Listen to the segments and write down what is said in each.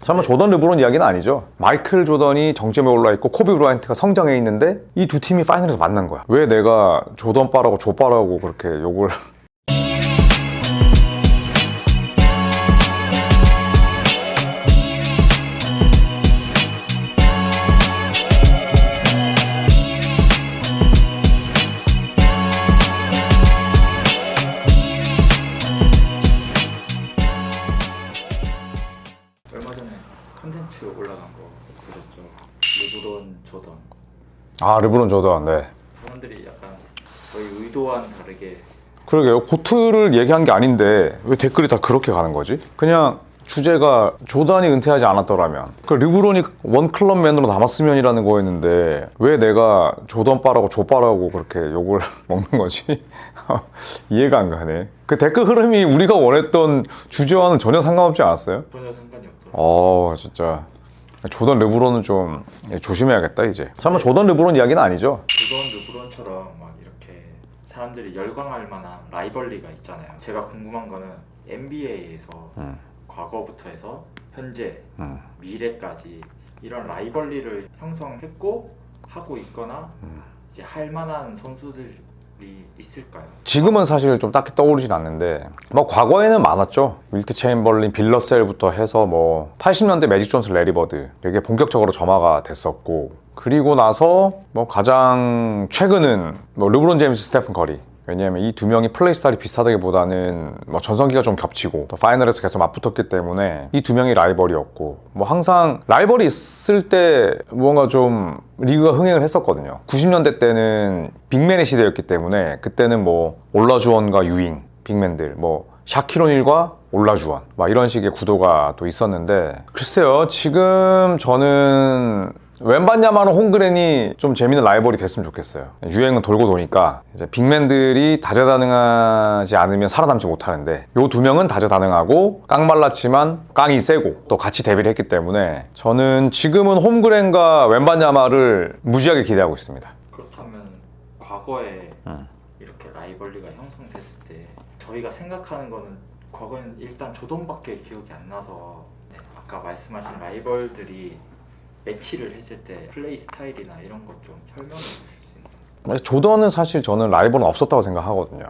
설마 조던 르브론 이야기는 아니죠. 마이클 조던이 정점에 올라있고 코비 브라이언트가 성장해 있는데 이 두 팀이 파이널에서 만난 거야. 왜 내가 조던 빠라고 조 빠라고 그렇게 욕을 얼마 전에 컨텐츠 올라간 거 보셨죠? 르브론 조던. 아, 르브론 조던. 네. 사람들이 약간 저희 의도와는 다르게 그러게요. 고트를 얘기한 게 아닌데 왜 댓글이 다 그렇게 가는 거지? 그냥 주제가 조던이 은퇴하지 않았더라면 그 르브론이 원클럽맨으로 남았으면이라는 거였는데 왜 내가 조던 빠라고 조 빠라고 그렇게 욕을 먹는 거지? 이해가 안 가네. 그 댓글 흐름이 우리가 원했던 주제와는 전혀 상관없지 않았어요? 전혀 상관이 없더라고요. 진짜 조던 르브론은 좀 조심해야겠다 이제. 설마 조던 르브론 이야기는 아니죠? 조던 르브론처럼 막 이렇게 사람들이 열광할 만한 라이벌리가 있잖아요. 제가 궁금한 거는 NBA에서 과거부터 해서 현재, 미래까지 이런 라이벌리를 형성했고 하고 있거나 이제 할 만한 선수들이 있을까요? 지금은 사실 좀 딱히 떠오르진 않는데 뭐 과거에는 많았죠. 윌트 체인벌린, 빌 러셀부터 해서 뭐 80년대 매직 존슨, 레리 버드 되게 본격적으로 점화가 됐었고, 그리고 나서 뭐 가장 최근은 뭐 르브론 제임스, 스테픈 커리. 왜냐하면 이 두 명이 플레이 스타일이 비슷하다기보다는 뭐 전성기가 좀 겹치고 또 파이널에서 계속 맞붙었기 때문에 이 두 명이 라이벌이었고, 뭐 항상 라이벌이 있을 때 뭔가 좀 리그가 흥행을 했었거든요. 90년대 때는 빅맨의 시대였기 때문에 그때는 뭐 올라주원과 유잉 빅맨들, 뭐 샤키로닐과 올라주원 막 이런 식의 구도가 또 있었는데, 글쎄요, 지금 저는 웬반야마는 홈그랜이 좀 재밌는 라이벌이 됐으면 좋겠어요. 유행은 돌고 도니까 이제 빅맨들이 다재다능하지 않으면 살아남지 못하는데 요 두 명은 다재다능하고 깡말랐지만 깡이 세고 또 같이 데뷔를 했기 때문에 저는 지금은 홈그랜과 웬반야마를 무지하게 기대하고 있습니다. 그렇다면 과거에 이렇게 라이벌리가 형성됐을 때 저희가 생각하는 거는 과거에는 일단 조던밖에 기억이 안 나서, 아까 말씀하신 라이벌들이 매치를 했을 때 플레이 스타일이나 이런 것 좀 설명해 주실 수 있나요? 조던은 사실 저는 라이벌은 없었다고 생각하거든요.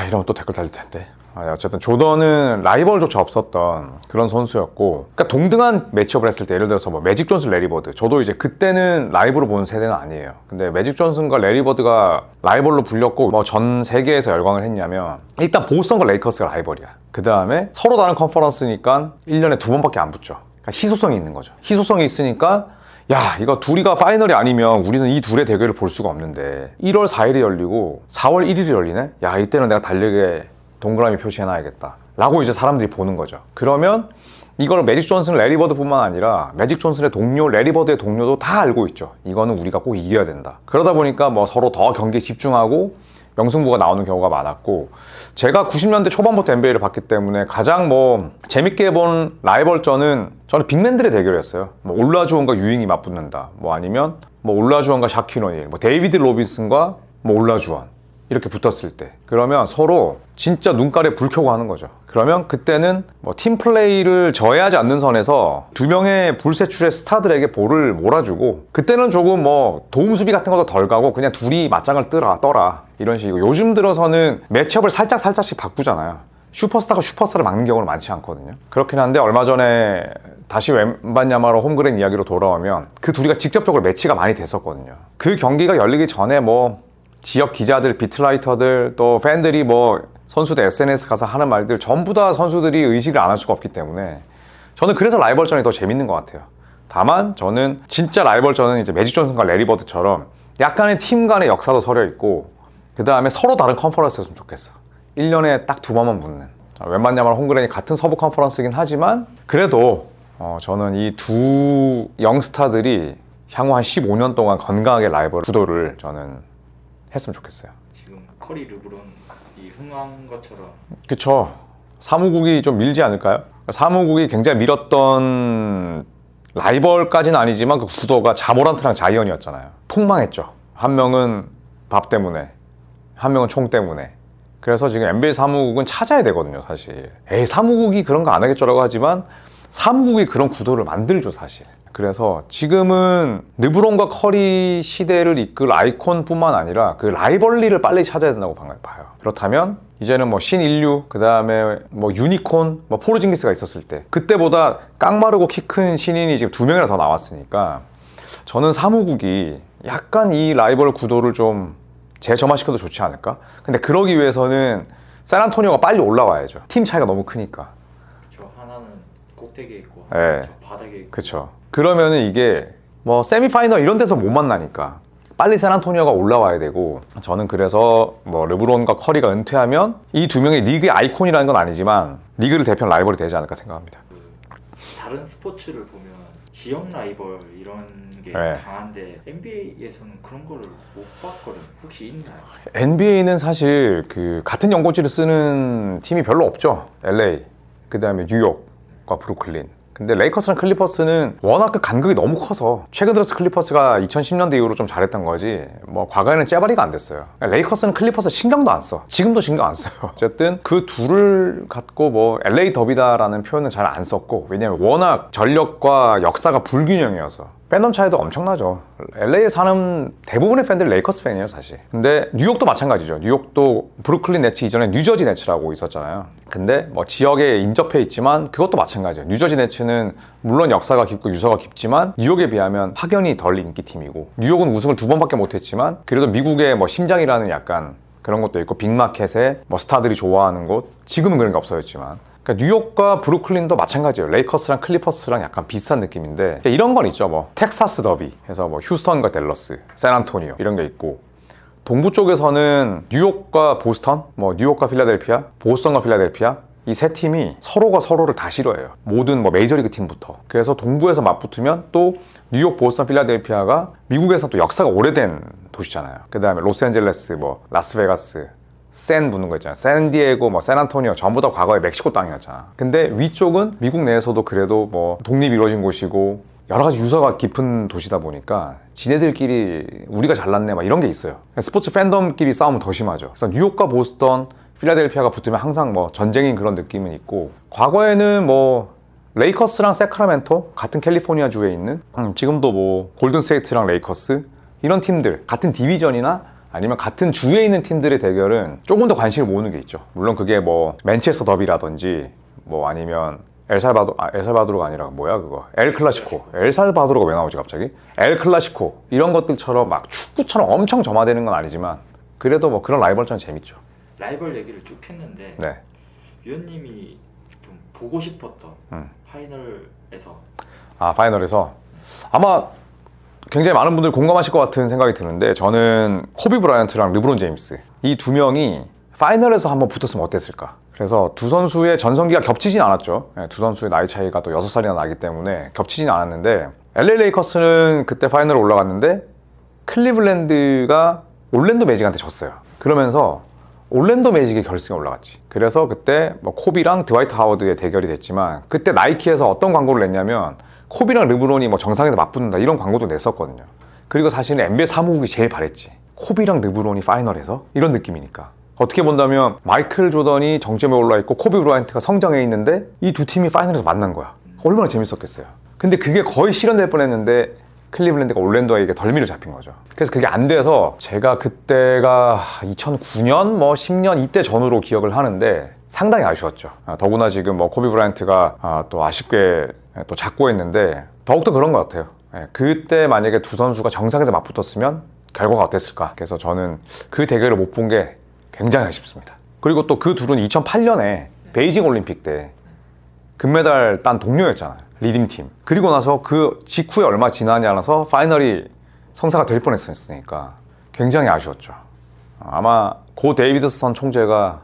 이러면 또 댓글 달릴 텐데. 어쨌든 조던은 라이벌조차 없었던 그런 선수였고, 그러니까 동등한 매치업을 했을 때 예를 들어서 뭐 매직 존슨, 레리 버드, 저도 이제 그때는 라이브로 보는 세대는 아니에요. 근데 매직 존슨과 레리 버드가 라이벌로 불렸고 뭐 전 세계에서 열광을 했냐면 일단 보스턴과 레이커스가 라이벌이야. 그 다음에 서로 다른 컨퍼런스니까 1년에 2번밖에 안 붙죠. 그러니까 희소성이 있는 거죠. 희소성이 있으니까 야, 이거 둘이가 파이널이 아니면 우리는 이 둘의 대결을 볼 수가 없는데 1월 4일에 열리고 4월 1일이 열리네? 야, 이때는 내가 달력에 동그라미 표시해놔야겠다 라고 이제 사람들이 보는 거죠. 그러면 이걸 매직 존슨, 레리 버드뿐만 아니라 매직 존슨의 동료, 레리 버드의 동료도 다 알고 있죠. 이거는 우리가 꼭 이겨야 된다. 그러다 보니까 뭐 서로 더 경기에 집중하고 명승부가 나오는 경우가 많았고, 제가 90년대 초반부터 NBA를 봤기 때문에 가장 뭐 재밌게 본 라이벌전은 저는 빅맨들의 대결이었어요. 뭐 올라주원과 유잉이 맞붙는다, 뭐 아니면 뭐 올라주원과 샤키로닐, 뭐 데이비드 로빈슨과 뭐 올라주원 이렇게 붙었을 때, 그러면 서로 진짜 눈깔에 불 켜고 하는 거죠. 그러면 그때는 뭐 팀플레이를 저해하지 않는 선에서 두 명의 불세출의 스타들에게 볼을 몰아주고, 그때는 조금 뭐 도움 수비 같은 것도 덜 가고 그냥 둘이 맞짱을 떠라 이런 식이고, 요즘 들어서는 매치업을 살짝씩 바꾸잖아요. 슈퍼스타가 슈퍼스타를 막는 경우는 많지 않거든요. 그렇긴 한데 얼마 전에 다시 웬반야마로 홈그랜 이야기로 돌아오면 그 둘이가 직접적으로 매치가 많이 됐었거든요. 그 경기가 열리기 전에 뭐 지역 기자들, 비트라이터들, 또 팬들이 뭐 선수들 SNS 가서 하는 말들 전부 다 선수들이 의식을 안 할 수가 없기 때문에 저는 그래서 라이벌전이 더 재밌는 것 같아요. 다만 저는 진짜 라이벌전은 이제 매직 존슨과 레리 버드처럼 약간의 팀 간의 역사도 서려 있고, 그 다음에 서로 다른 컨퍼런스였으면 좋겠어. 1년에 딱 2번만 붙는. 웬만하면 홈그랜이 같은 서부 컨퍼런스이긴 하지만 그래도 저는 이 두 영스타들이 향후 한 15년 동안 건강하게 라이벌 구도를 저는 했으면 좋겠어요. 지금 커리, 르브론이 흥한 것처럼. 그쵸. 사무국이 좀 밀지 않을까요? 사무국이 굉장히 밀었던 라이벌까지는 아니지만 그 구도가 자모란트랑 자이언이었잖아요. 폭망했죠. 한 명은 밥 때문에, 한 명은 총 때문에. 그래서 지금 NBA 사무국은 찾아야 되거든요, 사실. 사무국이 그런 거 안 하겠죠라고 하지만 사무국이 그런 구도를 만들죠, 사실. 그래서 지금은 르브론과 커리 시대를 이끌 아이콘뿐만 아니라 그 라이벌리를 빨리 찾아야 된다고 봐요. 그렇다면 이제는 뭐 신인류, 그 다음에 뭐 유니콘, 뭐 포르징기스가 있었을 때 그때보다 깡마르고 키 큰 신인이 지금 2명이나 더 나왔으니까 저는 사무국이 약간 이 라이벌 구도를 좀 재점화시켜도 좋지 않을까? 근데 그러기 위해서는 샌안토니오가 빨리 올라와야죠. 팀 차이가 너무 크니까. 저 하나는 꼭대기에 있고 네. 하나는 저 바닥에 있고. 그쵸. 그러면은 이게 뭐 세미파이널 이런 데서 못 만나니까 빨리 샌안토니오가 올라와야 되고, 저는 그래서 뭐 르브론과 커리가 은퇴하면 이 두 명이 리그의 아이콘이라는 건 아니지만 리그를 대표하는 라이벌이 되지 않을까 생각합니다. 다른 스포츠를 보면 지역 라이벌 이런 게 네. 강한데 NBA에서는 그런 거를 못 봤거든요. 혹시 있나요? NBA는 사실 그 같은 연고지를 쓰는 팀이 별로 없죠. LA, 그 다음에 뉴욕과 브루클린. 근데 레이커스랑 클리퍼스는 워낙 그 간극이 너무 커서 최근 들어서 클리퍼스가 2010년대 이후로 좀 잘했던 거지 뭐 과거에는 째바리가 안 됐어요. 레이커스는 클리퍼스 신경도 안 써. 지금도 신경 안 써요. 어쨌든 그 둘을 갖고 뭐 LA 더비다라는 표현은 잘 안 썼고, 왜냐면 워낙 전력과 역사가 불균형이어서 팬덤 차이도 엄청나죠. LA에 사는 대부분의 팬들이 레이커스 팬이에요, 사실. 근데 뉴욕도 마찬가지죠. 뉴욕도 브루클린 네츠 이전에 뉴저지 네츠라고 있었잖아요. 근데 뭐 지역에 인접해 있지만 그것도 마찬가지예요. 뉴저지 네츠는 물론 역사가 깊고 유서가 깊지만 뉴욕에 비하면 확연히 덜 인기팀이고, 뉴욕은 우승을 2번밖에 못했지만 그래도 미국의 뭐 심장이라는 약간 그런 것도 있고, 빅마켓에 뭐 스타들이 좋아하는 곳, 지금은 그런 게 없어졌지만. 그러니까 뉴욕과 브루클린도 마찬가지예요. 레이커스랑 클리퍼스랑 약간 비슷한 느낌인데, 그러니까 이런 건 있죠. 뭐 텍사스 더비 해서 뭐 휴스턴과 댈러스, 샌안토니오 이런 게 있고, 동부 쪽에서는 뉴욕과 보스턴, 뭐 뉴욕과 필라델피아, 보스턴과 필라델피아, 이 세 팀이 서로가 서로를 다 싫어해요. 모든 뭐 메이저리그 팀부터. 그래서 동부에서 맞붙으면 또 뉴욕, 보스턴, 필라델피아가 미국에서 또 역사가 오래된 도시잖아요. 그 다음에 로스앤젤레스, 뭐 라스베가스, 샌 붙는 거 있잖아. 샌디에고, 뭐 샌안토니오 전부 다 과거에 멕시코 땅이었잖아. 근데 위쪽은 미국 내에서도 그래도 뭐 독립이 이루어진 곳이고 여러 가지 유서가 깊은 도시다 보니까 지네들끼리 우리가 잘났네 막 이런 게 있어요. 스포츠 팬덤끼리 싸우면 더 심하죠. 그래서 뉴욕과 보스턴, 필라델피아가 붙으면 항상 뭐 전쟁인 그런 느낌은 있고, 과거에는 뭐 레이커스랑 세크라멘토, 같은 캘리포니아 주에 있는, 지금도 뭐 골든스테이트랑 레이커스 이런 팀들, 같은 디비전이나 아니면 같은 주에 있는 팀들의 대결은 조금 더 관심을 모으는 게 있죠. 물론 그게 뭐 맨체스터 더비라든지 뭐 아니면 엘살바도르가 아니라 뭐야 그거, 엘 클라시코. 엘살바도르가 왜 나오지 갑자기? 엘 클라시코 이런 것들처럼 막 축구처럼 엄청 점화되는 건 아니지만 그래도 뭐 그런 라이벌전 재밌죠. 라이벌 얘기를 쭉 했는데 네. 위원님이 좀 보고 싶었던 파이널에서. 파이널에서 아마 굉장히 많은 분들이 공감하실 것 같은 생각이 드는데, 저는 코비 브라이언트랑 르브론 제임스 이 두 명이 파이널에서 한번 붙었으면 어땠을까. 그래서 두 선수의 전성기가 겹치진 않았죠. 두 선수의 나이 차이가 또 6살이나 나기 때문에 겹치진 않았는데, LA 레이커스는 그때 파이널에 올라갔는데 클리블랜드가 올랜도 매직한테 졌어요. 그러면서 올랜도 매직이 결승에 올라갔지. 그래서 그때 뭐 코비랑 드와이트 하워드의 대결이 됐지만, 그때 나이키에서 어떤 광고를 냈냐면 코비랑 르브론이 뭐 정상에서 맞붙는다 이런 광고도 냈었거든요. 그리고 사실은 NBA 사무국이 제일 바랬지. 코비랑 르브론이 파이널에서? 이런 느낌이니까. 어떻게 본다면 마이클 조던이 정점에 올라있고 코비 브라이언트가 성장해 있는데 이 두 팀이 파이널에서 만난 거야. 얼마나 재밌었겠어요. 근데 그게 거의 실현될 뻔했는데 클리블랜드가 올랜도에게 덜미를 잡힌 거죠. 그래서 그게 안 돼서, 제가 그때가 2009년 뭐 10년 이때 전후로 기억을 하는데 상당히 아쉬웠죠. 더구나 지금 뭐 코비 브라이언트가 또 아쉽게 또 작고했는데 더욱더 그런 것 같아요. 그때 만약에 두 선수가 정상에서 맞붙었으면 결과가 어땠을까. 그래서 저는 그 대결을 못 본 게 굉장히 아쉽습니다. 그리고 또 그 둘은 2008년에 베이징 올림픽 때 금메달 딴 동료였잖아요. 리딩팀. 그리고 나서 그 직후에 얼마 지나지 않아서 파이널이 성사가 될 뻔했으니까 굉장히 아쉬웠죠. 아마 고 데이비드슨 총재가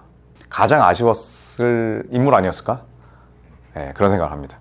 가장 아쉬웠을 인물 아니었을까? 그런 생각을 합니다.